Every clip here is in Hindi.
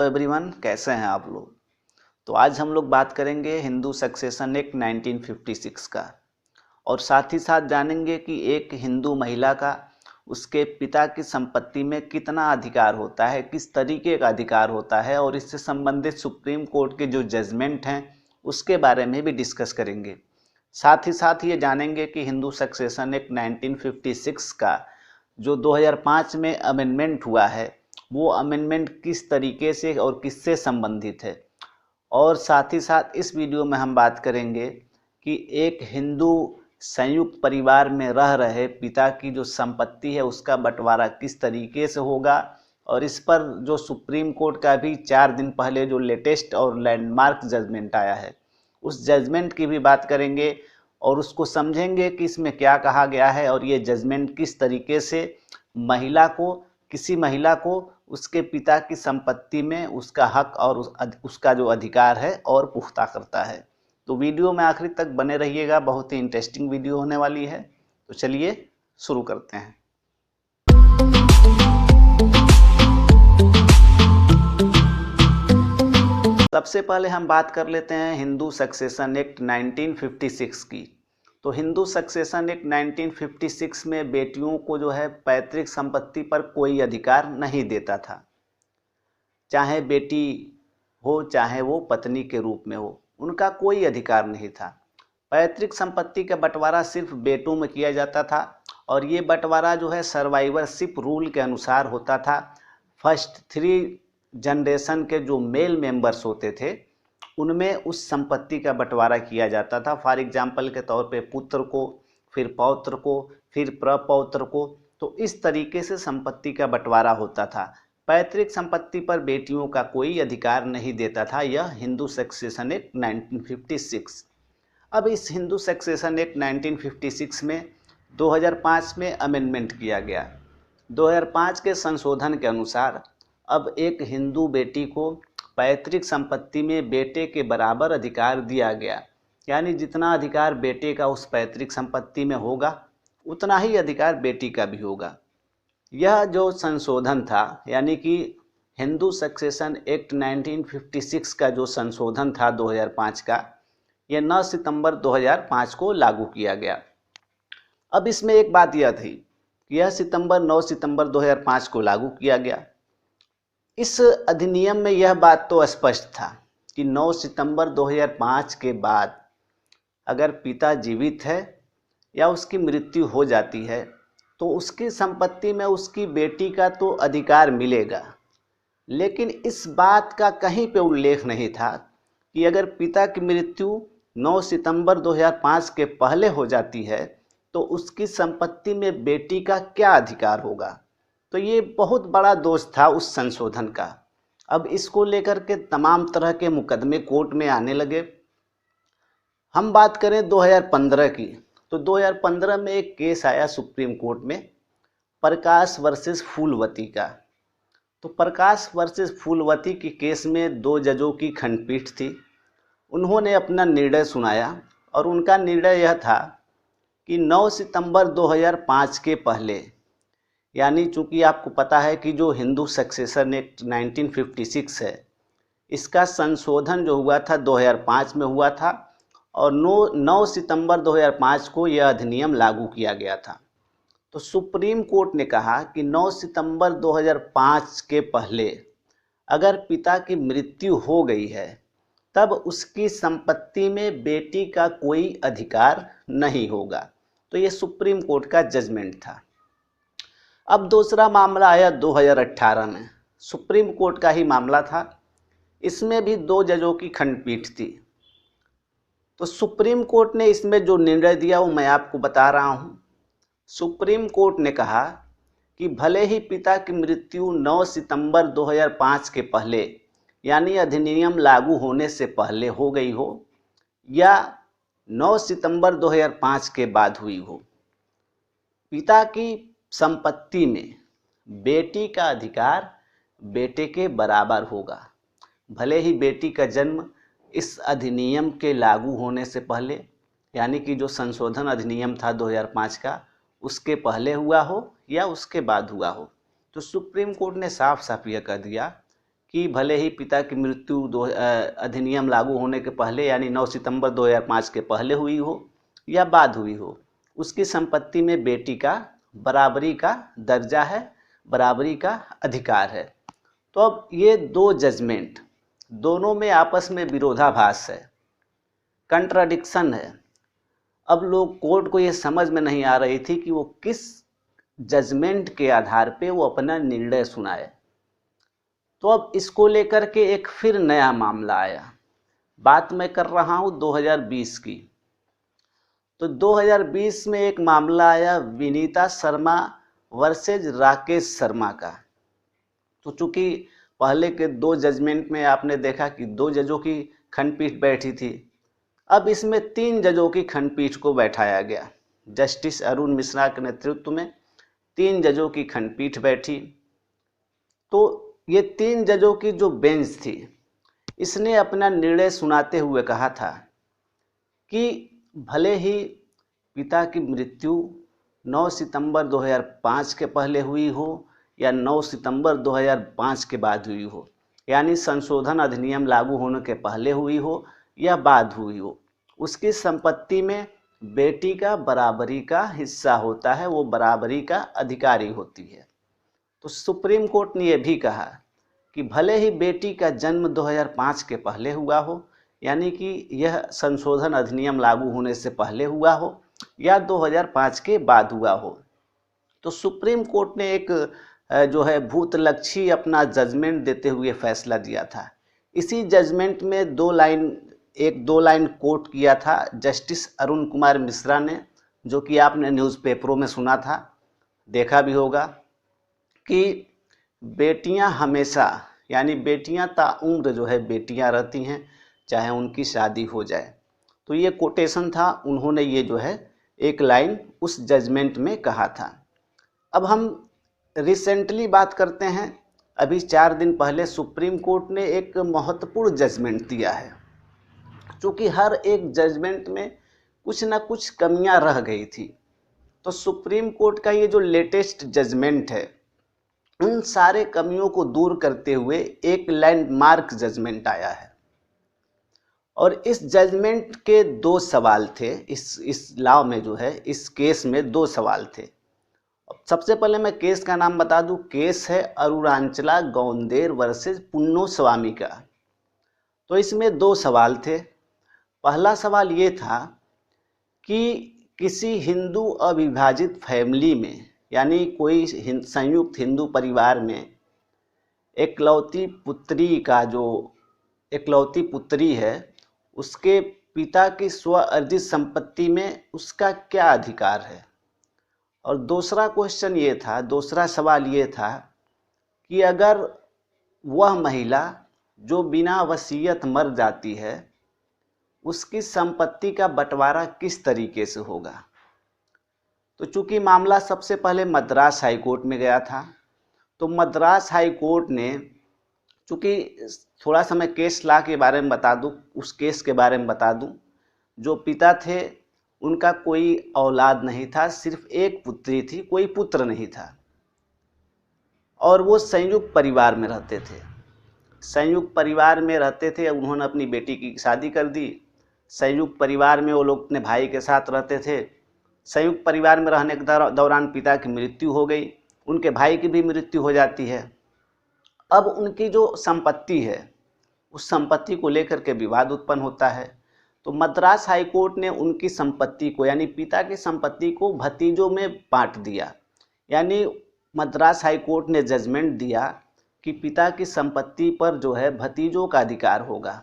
एवरीवन, कैसे हैं आप लोग। तो आज हम लोग बात करेंगे हिंदू सक्सेशन एक्ट 1956 का, और साथ ही साथ जानेंगे कि एक हिंदू महिला का उसके पिता की संपत्ति में कितना अधिकार होता है, किस तरीके का अधिकार होता है, और इससे संबंधित सुप्रीम कोर्ट के जो जजमेंट हैं उसके बारे में भी डिस्कस करेंगे। साथ ही साथ ये जानेंगे कि हिंदू सक्सेशन एक्ट 1956 का जो 2005 में अमेंडमेंट हुआ है वो अमेंडमेंट किस तरीके से और किससे संबंधित है। और साथ ही साथ इस वीडियो में हम बात करेंगे कि एक हिंदू संयुक्त परिवार में रह रहे पिता की जो संपत्ति है उसका बंटवारा किस तरीके से होगा, और इस पर जो सुप्रीम कोर्ट का भी 4 दिन पहले जो लेटेस्ट और लैंडमार्क जजमेंट आया है उस जजमेंट की भी बात करेंगे और उसको समझेंगे कि इसमें क्या कहा गया है और ये जजमेंट किस तरीके से किसी महिला को उसके पिता की संपत्ति में उसका हक और उसका जो अधिकार है और पुख्ता करता है। तो वीडियो में आखिरी तक बने रहिएगा, बहुत ही इंटरेस्टिंग वीडियो होने वाली है। तो चलिए शुरू करते हैं। सबसे पहले हम बात कर लेते हैं हिंदू सक्सेशन एक्ट 1956 की। तो हिंदू सक्सेशन एक्ट 1956 में बेटियों को जो है पैतृक संपत्ति पर कोई अधिकार नहीं देता था, चाहे बेटी हो चाहे वो पत्नी के रूप में हो, उनका कोई अधिकार नहीं था। पैतृक संपत्ति का बंटवारा सिर्फ बेटों में किया जाता था, और ये बंटवारा जो है सर्वाइवरशिप रूल के अनुसार होता था। फर्स्ट 3 जनरेशन के जो मेल मेंबर्स होते थे उनमें उस संपत्ति का बंटवारा किया जाता था। फॉर एग्जाम्पल के तौर पे पुत्र को, फिर पौत्र को, फिर प्रपौत्र को। तो इस तरीके से संपत्ति का बंटवारा होता था। पैतृक संपत्ति पर बेटियों का कोई अधिकार नहीं देता था यह हिंदू सक्सेशन एक्ट 1956। अब इस हिंदू सक्सेशन एक्ट 1956 में 2005 में अमेंडमेंट किया गया। 2005 के संशोधन के अनुसार अब एक हिंदू बेटी को पैतृक संपत्ति में बेटे के बराबर अधिकार दिया गया, यानी जितना अधिकार बेटे का उस पैतृक संपत्ति में होगा उतना ही अधिकार बेटी का भी होगा। यह जो संशोधन था, यानी कि हिंदू सक्सेशन एक्ट 1956 का जो संशोधन था 2005 का, यह 9 सितंबर 2005 को लागू किया गया। अब इसमें एक बात यह थी कि यह 9 सितंबर 2005 को लागू किया गया। इस अधिनियम में यह बात तो स्पष्ट था कि 9 सितंबर 2005 के बाद अगर पिता जीवित है या उसकी मृत्यु हो जाती है तो उसकी संपत्ति में उसकी बेटी का तो अधिकार मिलेगा, लेकिन इस बात का कहीं पे उल्लेख नहीं था कि अगर पिता की मृत्यु 9 सितंबर 2005 के पहले हो जाती है तो उसकी संपत्ति में बेटी का क्या अधिकार होगा। तो ये बहुत बड़ा दोष था उस संशोधन का। अब इसको लेकर के तमाम तरह के मुकदमे कोर्ट में आने लगे। हम बात करें 2015 की, तो 2015 में एक केस आया सुप्रीम कोर्ट में, प्रकाश वर्सेस फूलवती का। तो प्रकाश वर्सेस फूलवती की केस में 2 जजों की खंडपीठ थी। उन्होंने अपना निर्णय सुनाया और उनका निर्णय यह था कि 9 सितंबर 2005 के पहले, यानी चूंकि आपको पता है कि जो हिंदू सक्सेशन एक्ट 1956 है इसका संशोधन जो हुआ था 2005 में हुआ था, और 9 सितंबर 2005 को यह अधिनियम लागू किया गया था। तो सुप्रीम कोर्ट ने कहा कि 9 सितंबर 2005 के पहले अगर पिता की मृत्यु हो गई है तब उसकी संपत्ति में बेटी का कोई अधिकार नहीं होगा। तो ये सुप्रीम कोर्ट का जजमेंट था। अब दूसरा मामला आया 2018 में, सुप्रीम कोर्ट का ही मामला था। इसमें भी 2 जजों की खंडपीठ थी। तो सुप्रीम कोर्ट ने इसमें जो निर्णय दिया वो मैं आपको बता रहा हूँ। सुप्रीम कोर्ट ने कहा कि भले ही पिता की मृत्यु 9 सितंबर 2005 के पहले, यानी अधिनियम लागू होने से पहले हो गई हो, या 9 सितंबर 2005 के बाद हुई हो, पिता की संपत्ति में बेटी का अधिकार बेटे के बराबर होगा। भले ही बेटी का जन्म इस अधिनियम के लागू होने से पहले, यानी कि जो संशोधन अधिनियम था 2005 का, उसके पहले हुआ हो या उसके बाद हुआ हो। तो सुप्रीम कोर्ट ने साफ साफ यह कह दिया कि भले ही पिता की मृत्यु अधिनियम लागू होने के पहले यानी 9 सितंबर 2005 के पहले हुई हो या बाद हुई हो, उसकी संपत्ति में बेटी का बराबरी का दर्जा है, बराबरी का अधिकार है। तो अब ये दो जजमेंट दोनों में आपस में विरोधाभास है, कंट्राडिक्शन है। अब लोग कोर्ट को ये समझ में नहीं आ रही थी कि वो किस जजमेंट के आधार पे वो अपना निर्णय सुनाए। तो अब इसको लेकर के एक फिर नया मामला आया। बात मैं कर रहा हूँ 2020 की। तो 2020 में एक मामला आया विनीता शर्मा वर्सेज राकेश शर्मा का। तो चूंकि पहले के दो जजमेंट में आपने देखा कि 2 जजों की खंडपीठ बैठी थी, अब इसमें 3 जजों की खंडपीठ को बैठाया गया। जस्टिस अरुण मिश्रा के नेतृत्व में 3 जजों की खंडपीठ बैठी। तो ये 3 जजों की जो बेंच थी, इसने अपना निर्णय सुनाते हुए कहा था कि भले ही पिता की मृत्यु 9 सितंबर 2005 के पहले हुई हो या 9 सितंबर 2005 के बाद हुई हो, यानी संशोधन अधिनियम लागू होने के पहले हुई हो या बाद हुई हो, उसकी संपत्ति में बेटी का बराबरी का हिस्सा होता है, वो बराबरी का अधिकारी होती है। तो सुप्रीम कोर्ट ने यह भी कहा कि भले ही बेटी का जन्म 2005 के पहले हुआ हो, यानी कि यह संशोधन अधिनियम लागू होने से पहले हुआ हो या 2005 के बाद हुआ हो, तो सुप्रीम कोर्ट ने एक जो है भूतलक्षी अपना जजमेंट देते हुए फैसला दिया था। इसी जजमेंट में एक दो लाइन कोट किया था जस्टिस अरुण कुमार मिश्रा ने, जो कि आपने न्यूज़पेपरों में सुना था, देखा भी होगा, कि बेटियां हमेशा यानी बेटियां ताउम्र जो है बेटियां रहती हैं, चाहे उनकी शादी हो जाए। तो ये कोटेशन था, उन्होंने ये जो है एक लाइन उस जजमेंट में कहा था। अब हम रिसेंटली बात करते हैं। अभी 4 दिन पहले सुप्रीम कोर्ट ने एक महत्वपूर्ण जजमेंट दिया है। चूँकि हर एक जजमेंट में कुछ ना कुछ कमियां रह गई थी, तो सुप्रीम कोर्ट का ये जो लेटेस्ट जजमेंट है, उन सारे कमियों को दूर करते हुए एक लैंडमार्क जजमेंट आया है। और इस जजमेंट के 2 सवाल थे। इस लॉ में जो है, इस केस में 2 सवाल थे। सबसे पहले मैं केस का नाम बता दूं। केस है अरुणाचला गौंदेर वर्सेस पुन्नो स्वामी का। तो इसमें 2 सवाल थे। पहला सवाल ये था कि किसी हिंदू अविभाजित फैमिली में, यानी कोई संयुक्त हिंदू परिवार में एकलौती पुत्री है, उसके पिता की स्व अर्जित संपत्ति में उसका क्या अधिकार है। और दूसरा सवाल ये था कि अगर वह महिला जो बिना वसीयत मर जाती है, उसकी संपत्ति का बंटवारा किस तरीके से होगा। तो चूंकि मामला सबसे पहले मद्रास हाई कोर्ट में गया था, तो मद्रास हाई कोर्ट ने, चूंकि थोड़ा सा मैं केस लॉ के बारे में बता दूं, उस केस के बारे में बता दूं, जो पिता थे उनका कोई औलाद नहीं था, सिर्फ एक पुत्री थी, कोई पुत्र नहीं था, और वो संयुक्त परिवार में रहते थे। उन्होंने अपनी बेटी की शादी कर दी। संयुक्त परिवार में वो लोग अपने भाई के साथ रहते थे। संयुक्त परिवार में रहने के दौरान पिता की मृत्यु हो गई, उनके भाई की भी मृत्यु हो जाती है। अब उनकी जो संपत्ति है, उस संपत्ति को लेकर के विवाद उत्पन्न होता है। तो मद्रास हाई कोर्ट ने उनकी संपत्ति को, यानी पिता की संपत्ति को भतीजों में बांट दिया। यानी मद्रास हाई कोर्ट ने जजमेंट दिया कि पिता की संपत्ति पर जो है भतीजों का अधिकार होगा।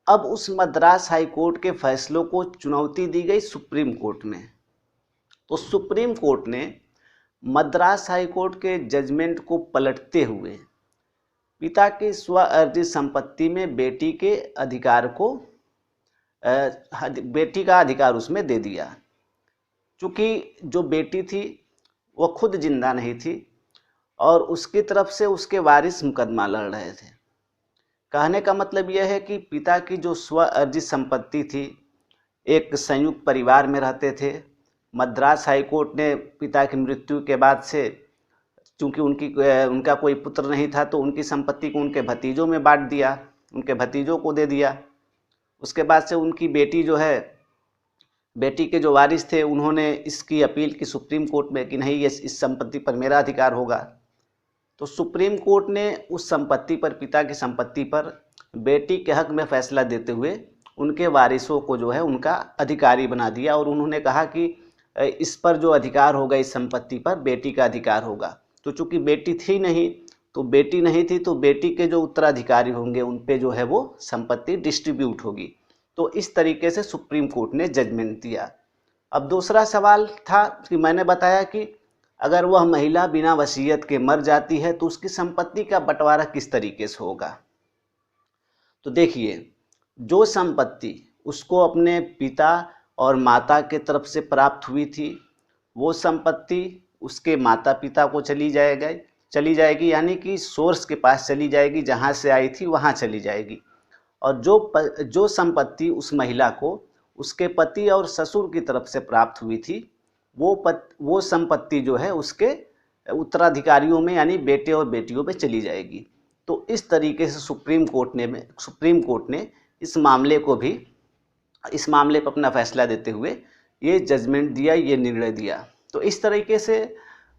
अब उस मद्रास हाई कोर्ट के फैसलों को चुनौती दी गई सुप्रीम कोर्ट में। तो सुप्रीम कोर्ट ने मद्रास हाई कोर्ट के जजमेंट को पलटते हुए पिता की स्व अर्जित संपत्ति में बेटी का अधिकार उसमें दे दिया। चूँकि जो बेटी थी वो खुद जिंदा नहीं थी और उसकी तरफ से उसके वारिस मुकदमा लड़ रहे थे। कहने का मतलब यह है कि पिता की जो स्व अर्जित संपत्ति थी, एक संयुक्त परिवार में रहते थे। मद्रास हाई कोर्ट ने पिता की मृत्यु के बाद से चूँकि उनका कोई पुत्र नहीं था तो उनकी संपत्ति को उनके भतीजों में बांट दिया, उनके भतीजों को दे दिया। उसके बाद से उनकी बेटी जो है, बेटी के जो वारिस थे, उन्होंने इसकी अपील की सुप्रीम कोर्ट में कि नहीं, ये इस संपत्ति पर मेरा अधिकार होगा। तो सुप्रीम कोर्ट ने उस संपत्ति पर, पिता की संपत्ति पर बेटी के हक में फैसला देते हुए उनके वारिसों को जो है उनका अधिकारी बना दिया, और उन्होंने कहा कि इस पर जो अधिकार होगा, इस संपत्ति पर बेटी का अधिकार होगा। तो चूंकि बेटी थी नहीं, तो बेटी नहीं थी तो बेटी के जो उत्तराधिकारी होंगे उन पे जो है वो संपत्ति डिस्ट्रीब्यूट होगी। तो इस तरीके से सुप्रीम कोर्ट ने जजमेंट दिया। अब दूसरा सवाल था कि मैंने बताया कि अगर वह महिला बिना वसीयत के मर जाती है तो उसकी संपत्ति का बंटवारा किस तरीके से होगा। तो देखिए, जो संपत्ति उसको अपने पिता और माता के तरफ से प्राप्त हुई थी, वो संपत्ति उसके माता पिता को चली जाएगी, यानी कि सोर्स के पास चली जाएगी, जहाँ से आई थी वहाँ चली जाएगी। और जो संपत्ति उस महिला को उसके पति और ससुर की तरफ से प्राप्त हुई थी, वो संपत्ति जो है उसके उत्तराधिकारियों में, यानी बेटे और बेटियों में चली जाएगी। तो इस तरीके से सुप्रीम कोर्ट ने इस मामले पर अपना फैसला देते हुए ये जजमेंट दिया, ये निर्णय दिया। तो इस तरीके से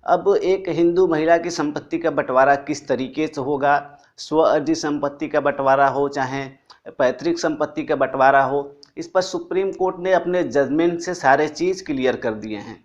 अब एक हिंदू महिला की संपत्ति का बंटवारा किस तरीके से होगा, स्व अर्जित संपत्ति का बंटवारा हो चाहे पैतृक संपत्ति का बंटवारा हो, इस पर सुप्रीम कोर्ट ने अपने जजमेंट से सारे चीज़ क्लियर कर दिए हैं।